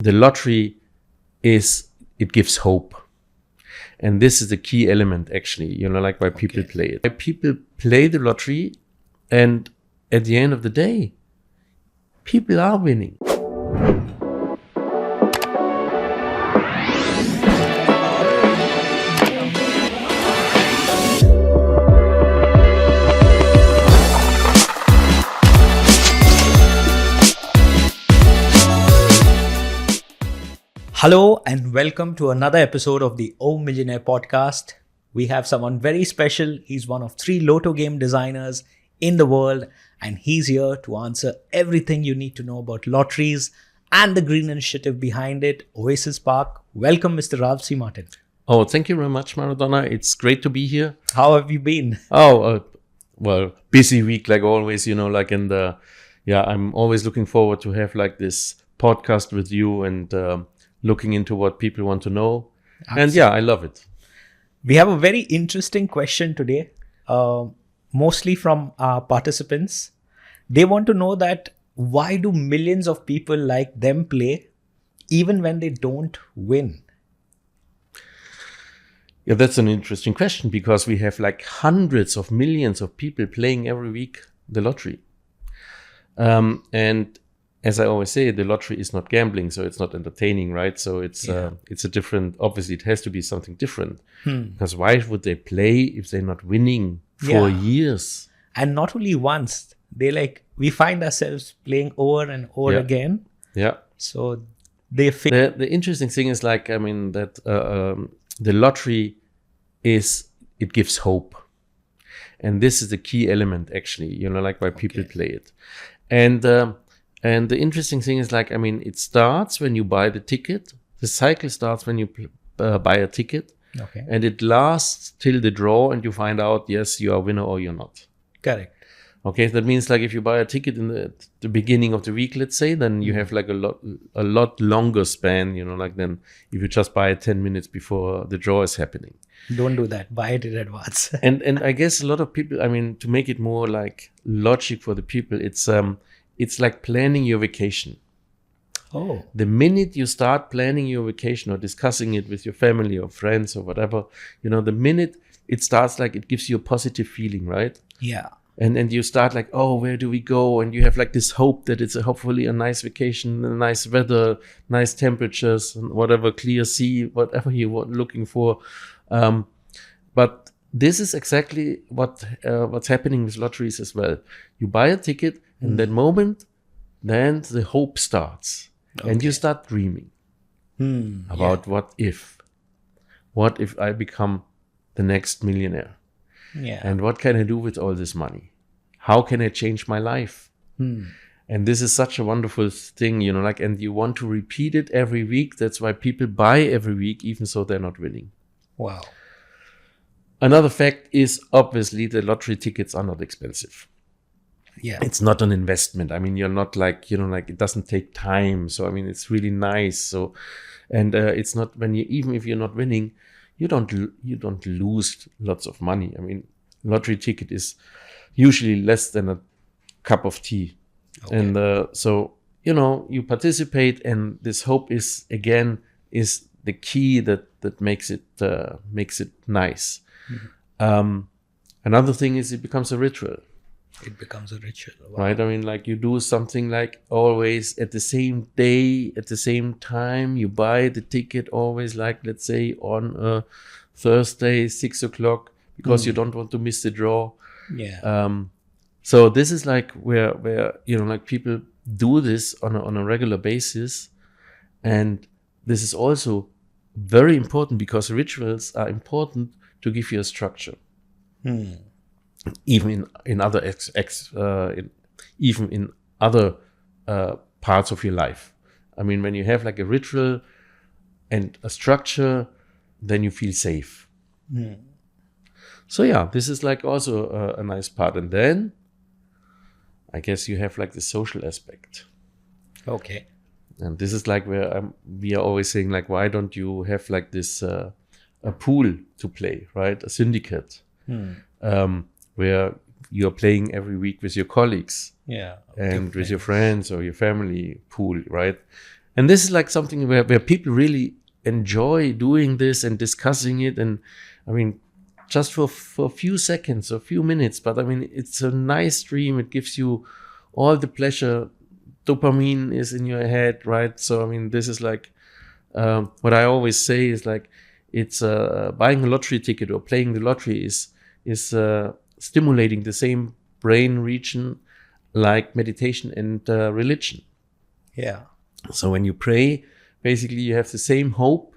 The lottery it gives hope. And this is the key element, actually, like why people play it. Why people play the lottery, and at the end of the day, people are winning. Hello and welcome to another episode of the Millionaire podcast. We have someone very special. He's one of 3 lotto game designers in the world, and he's here to answer everything you need to know about lotteries and the green initiative behind it, Oasis Park. Welcome, Mr. Ralph C. Martin. Oh, thank you very much, Maradona. It's great to be here. How have you been? Well, busy week like always, I'm always looking forward to have like this podcast with you and looking into what people want to know. Absolutely. And yeah, I love it. We have a very interesting question today, mostly from our participants. They want to know that why do millions of people like them play even when they don't win? Yeah, that's an interesting question because we have like hundreds of millions of people playing every week the lottery. And as I always say, the lottery is not gambling, so it's not entertaining, right? So it's a different, obviously it has to be something different. Because why would they play if they're not winning for years? And not only once, we find ourselves playing over and over again. Yeah. So they the interesting thing is that the lottery it gives hope. And this is the key element, actually, like why people play it. And the interesting thing is it starts when you buy the ticket. The cycle starts when you buy a ticket. Okay. And it lasts till the draw and you find out, yes, you are a winner or you're not. Correct. Okay, that means if you buy a ticket in the beginning of the week, let's say, then you have a lot longer span, than if you just buy it 10 minutes before the draw is happening. Don't do that. Buy it in advance. and I guess a lot of people, to make it more like logic for the people, it's like planning your vacation. Oh. The minute you start planning your vacation or discussing it with your family or friends or whatever, the minute it starts, it gives you a positive feeling, right? Yeah. And you start where do we go? And you have this hope that it's hopefully a nice vacation, a nice weather, nice temperatures, and whatever, clear sea, whatever you were looking for. But this is exactly what's happening with lotteries as well. You buy a ticket, and that moment, then the hope starts. Okay. And you start dreaming about what if I become the next millionaire? Yeah. And what can I do with all this money? How can I change my life? And this is such a wonderful thing, and you want to repeat it every week. That's why people buy every week, even so they're not winning. Wow. Another fact is obviously the lottery tickets are not expensive. Yeah. It's not an investment. You're not it doesn't take time. So, it's really nice. So, and it's not even if you're not winning, you don't lose lots of money. Lottery ticket is usually less than a cup of tea. Okay. And so, you participate, and this hope is the key that makes it nice. Mm-hmm. Another thing is it becomes a ritual. It becomes a ritual. Wow. Right? You do something always at the same day, at the same time. You buy the ticket always let's say on a Thursday, 6:00, because you don't want to miss the draw. Yeah. So this is where people do this on a regular basis. And this is also very important because rituals are important to give you a structure. Even in other even in other parts of your life. When you have a ritual and a structure, then you feel safe. So yeah, this is also a nice part. And then I guess you have the social aspect. Okay. And this is where we are always saying why don't you have this a pool to play, right? A syndicate. Where you're playing every week with your colleagues. Yeah. And with your friends or your family pool, right? And this is like something where people really enjoy doing this and discussing it. And I mean, just for a few seconds, a few minutes, but I mean, it's a nice dream. It gives you all the pleasure. Dopamine is in your head, right? So I mean, this is like what I always say is like, it's buying a lottery ticket or playing the lottery is stimulating the same brain region like meditation and religion. Yeah. So when you pray, basically you have the same hope,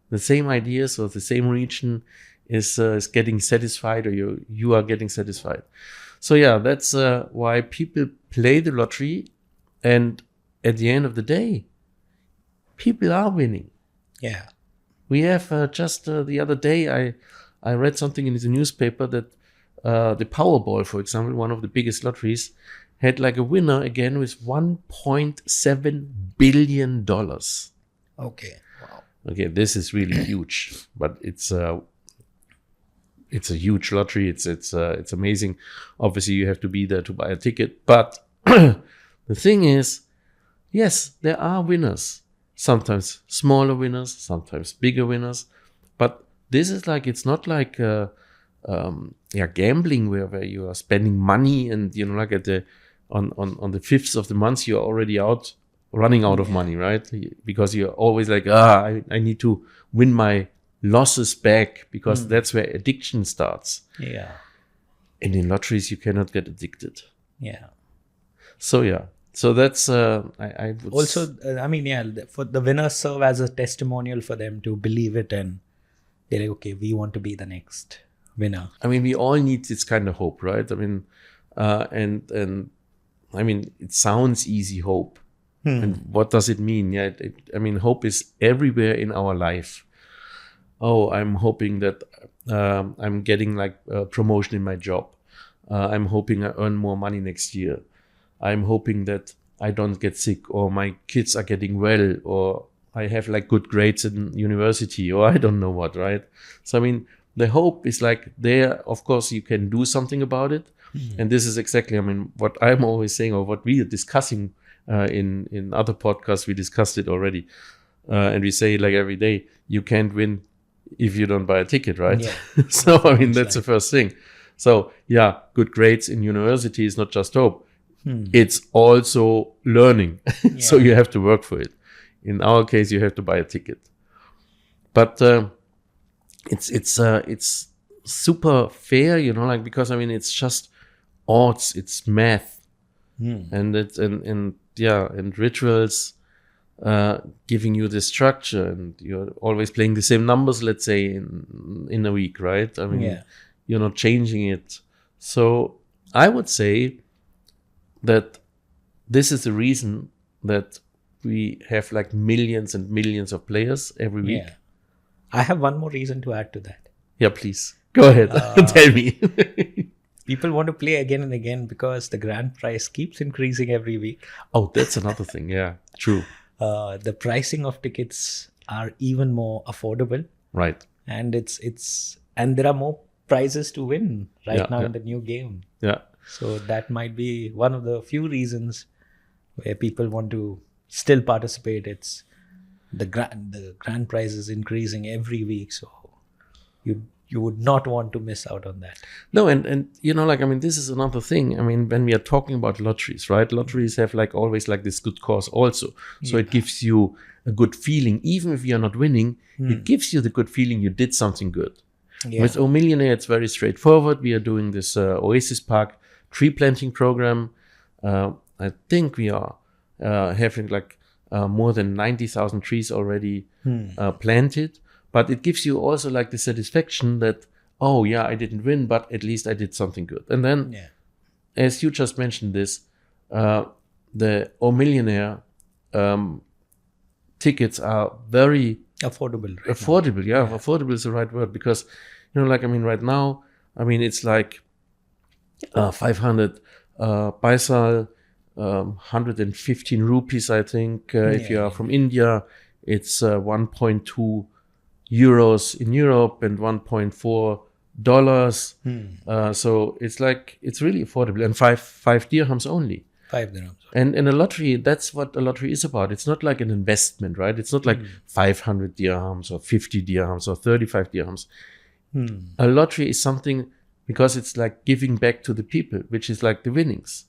the same ideas, or the same region is getting satisfied, or you are getting satisfied. So yeah, that's why people play the lottery, and at the end of the day, people are winning. Yeah. We have just the other day, I read something in the newspaper that the Powerball, for example, one of the biggest lotteries, had like a winner again with $1.7 billion. Okay. Wow. Okay, this is really huge, but it's a huge lottery. It's amazing. Obviously, you have to be there to buy a ticket. But the thing is, yes, there are winners. Sometimes smaller winners, sometimes bigger winners. But this is like, it's not like gambling where you are spending money and like at the on the 5th of the month you're already running out of money, right? Because you're always like, I need to win my losses back, because that's where addiction starts. Yeah. And in lotteries you cannot get addicted. Yeah. So yeah. So that's I would also I mean, yeah, for the winners serve as a testimonial for them to believe it, and they're like, okay, we want to be the next winner. I mean, we all need this kind of hope, right? I mean, and I mean, it sounds easy, hope. And what does it mean? Yeah, I mean, hope is everywhere in our life. Oh, I'm hoping that I'm getting like a promotion in my job. I'm hoping I earn more money next year. I'm hoping that I don't get sick, or my kids are getting well, or I have like good grades in university, or I don't know what, right? So, I mean, the hope is like there. Of course, you can do something about it. And this is exactly, I mean, what I'm always saying, or what we are discussing in other podcasts. We discussed it already. And we say like every day, you can't win if you don't buy a ticket, right? Yeah. So, I mean, that's the first thing. So, yeah, good grades in university is not just hope. It's also learning. So you have to work for it. In our case, you have to buy a ticket. But it's super fair, like, because I mean, it's just odds, it's math, and it's and rituals, giving you the structure, and you're always playing the same numbers, let's say in a week, right? I mean, you're not changing it. So I would say that this is the reason that we have like millions and millions of players every week. Yeah. I have one more reason to add to that. Yeah, please. Go ahead. Tell me. People want to play again and again because the grand prize keeps increasing every week. Oh, that's another thing. Yeah, true. The pricing of tickets are even more affordable. Right. And and there are more prizes to win now in the new game. Yeah. So that might be one of the few reasons where people want to still participate. It's the grand prize is increasing every week, so you would not want to miss out on that. No, and like, I mean, this is another thing. I mean, when we are talking about lotteries, right? Lotteries have like always like this good cause also. So it gives you a good feeling, even if you're not winning. It gives you the good feeling you did something good. Yeah. With Millionaire, it's very straightforward. We are doing this Oasis Park tree planting program. I think we are having like more than 90,000 trees already planted. But it gives you also like the satisfaction that, oh yeah, I didn't win, but at least I did something good. And then, as you just mentioned this, the Millionaire tickets are very affordable. Affordable, yeah. Affordable is the right word, because, like, I mean, right now, I mean, it's like 500 paisa, 115 rupees, I think. If you are from India, it's 1.2 euros in Europe and $1.4. So it's like, it's really affordable, and five dirhams only. 5 dirhams. And in a lottery, that's what a lottery is about. It's not like an investment, right? It's not like 500 dirhams or 50 dirhams or 35 dirhams. A lottery is something because it's like giving back to the people, which is like the winnings.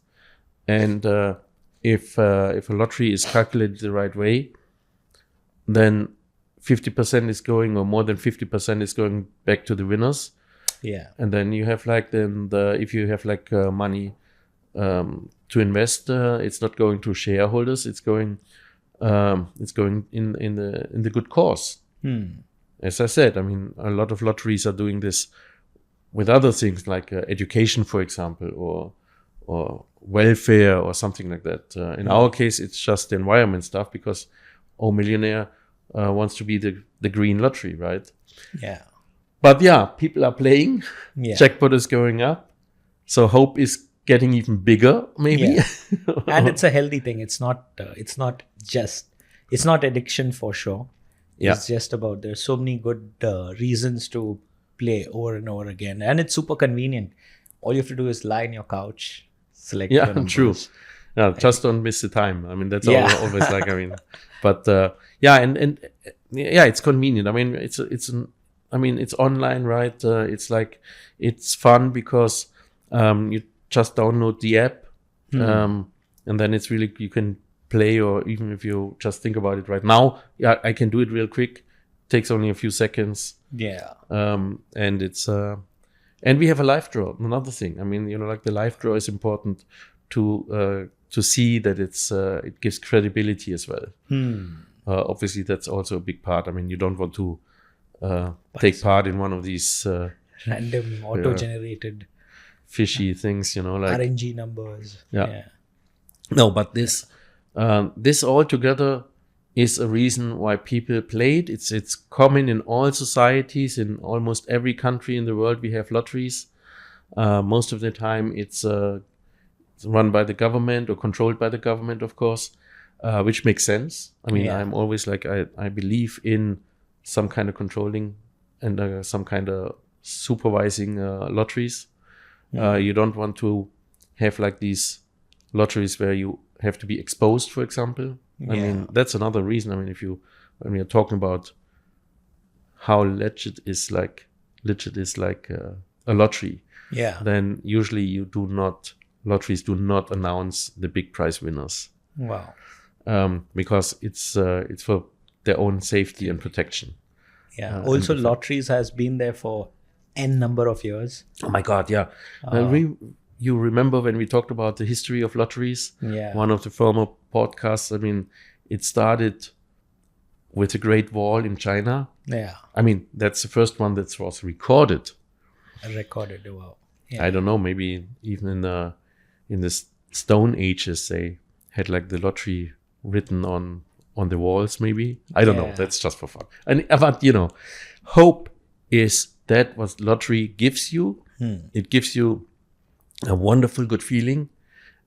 And if a lottery is calculated the right way, then 50% is going, or more than 50% is going back to the winners. Yeah. And then you have like if you have like money to invest, it's not going to shareholders. It's going in the good cause. As I said, I mean, a lot of lotteries are doing this with other things like education, for example, or welfare or something like that. In our case, it's just the environment stuff because Millionaire wants to be the green lottery, right? Yeah. But yeah, people are playing. Yeah. Jackpot is going up. So hope is getting even bigger, maybe. Yeah. And it's a healthy thing. It's not addiction for sure. It's just about, there's so many good reasons to play over and over again. And it's super convenient. All you have to do is lie on your couch, select your numbers. True. Yeah, just don't miss the time. I mean, that's always like, I mean, but and it's convenient. I mean, it's online, right? It's like, it's fun because you just download the app, and then it's really, you can play, or even if you just think about it right now, I can do it real quick. Takes only a few seconds. Yeah. And it's and we have a live draw. Another thing. I mean, like the live draw is important to see that it gives credibility as well. Obviously, that's also a big part. I mean, you don't want to take part in one of these random auto-generated fishy things, like RNG numbers. Yeah. No, but this all together is a reason why people play it. It's common in all societies, in almost every country in the world. We have lotteries. Most of the time, it's run by the government or controlled by the government, of course, which makes sense. I mean, I'm always like, I believe in some kind of controlling and some kind of supervising lotteries. You don't want to have like these lotteries where you have to be exposed, for example. I mean, that's another reason. I mean, when we are talking about how legit is like a lottery, then usually lotteries do not announce the big prize winners. Wow. Because it's for their own safety and protection. Yeah. Also, lotteries has been there for N number of years. Oh my God, yeah. You remember when we talked about the history of lotteries? Yeah. One of the former podcasts, I mean, it started with the Great Wall in China. Yeah. I mean, that's the first one that was recorded. Wow. Yeah. I don't know, maybe even in the Stone Ages, they had like the lottery written on the walls, maybe. I don't know. That's just for fun. But, hope is that what lottery gives you. It gives you a wonderful, good feeling.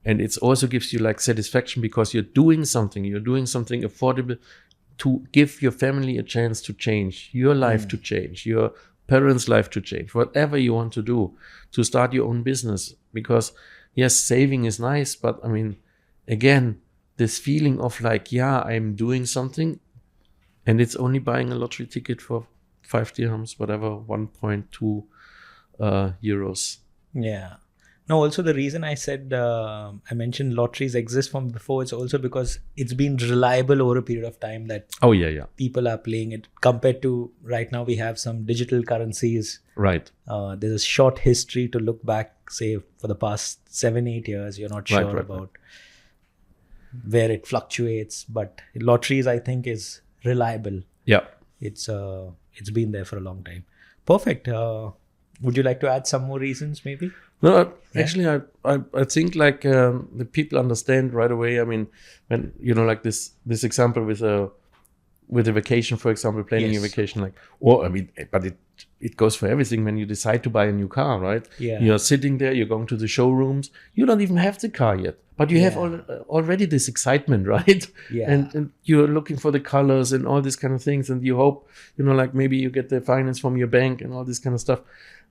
And it also gives you like satisfaction because you're doing something affordable to give your family a chance to change, your life to change, your parents' life to change, whatever you want to do, to start your own business. Because yes, saving is nice, but I mean, again, this feeling of like, I'm doing something, and it's only buying a lottery ticket for 5 dirhams, whatever, 1.2 euros. Yeah. No, also the reason I said, I mentioned lotteries exist from before, it's also because it's been reliable over a period of time that people are playing it, compared to right now we have some digital currencies. Right. There's a short history to look back, say for the past 7-8 years, you're not sure about where it fluctuates, but lotteries I think is reliable. Yeah. It's been there for a long time. Perfect. Would you like to add some more reasons maybe? No, actually, I think like the people understand right away. I mean, when like this example with a vacation, for example, planning a vacation, like, but it goes for everything. When you decide to buy a new car, right? Yeah. You're sitting there, you're going to the showrooms. You don't even have the car yet, but you have already this excitement, right? Yeah. And you're looking for the colors and all these kind of things, and you hope, like maybe you get the finance from your bank and all this kind of stuff.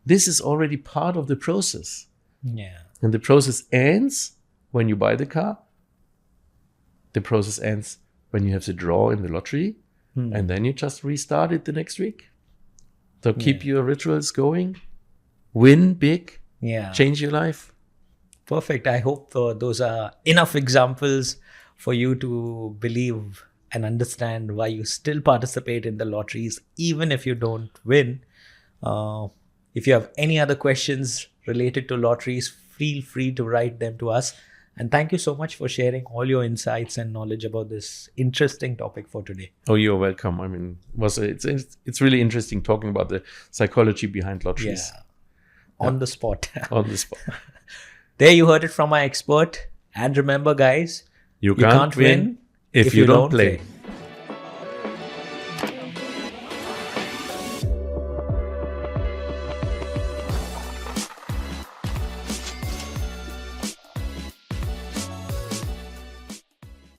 This is already part of the process. Yeah. And the process ends when you buy the car. The process ends when you have the draw in the lottery, and then you just restart it the next week. So keep your rituals going, win big, change your life. Perfect. I hope those are enough examples for you to believe and understand why you still participate in the lotteries, even if you don't win. If you have any other questions related to lotteries, feel free to write them to us. And thank you so much for sharing all your insights and knowledge about this interesting topic for today. Oh, you're welcome. I mean, it's really interesting talking about the psychology behind lotteries. Yeah. On the spot. On the spot. There you heard it from my expert. And remember, guys, You can't win if you don't play.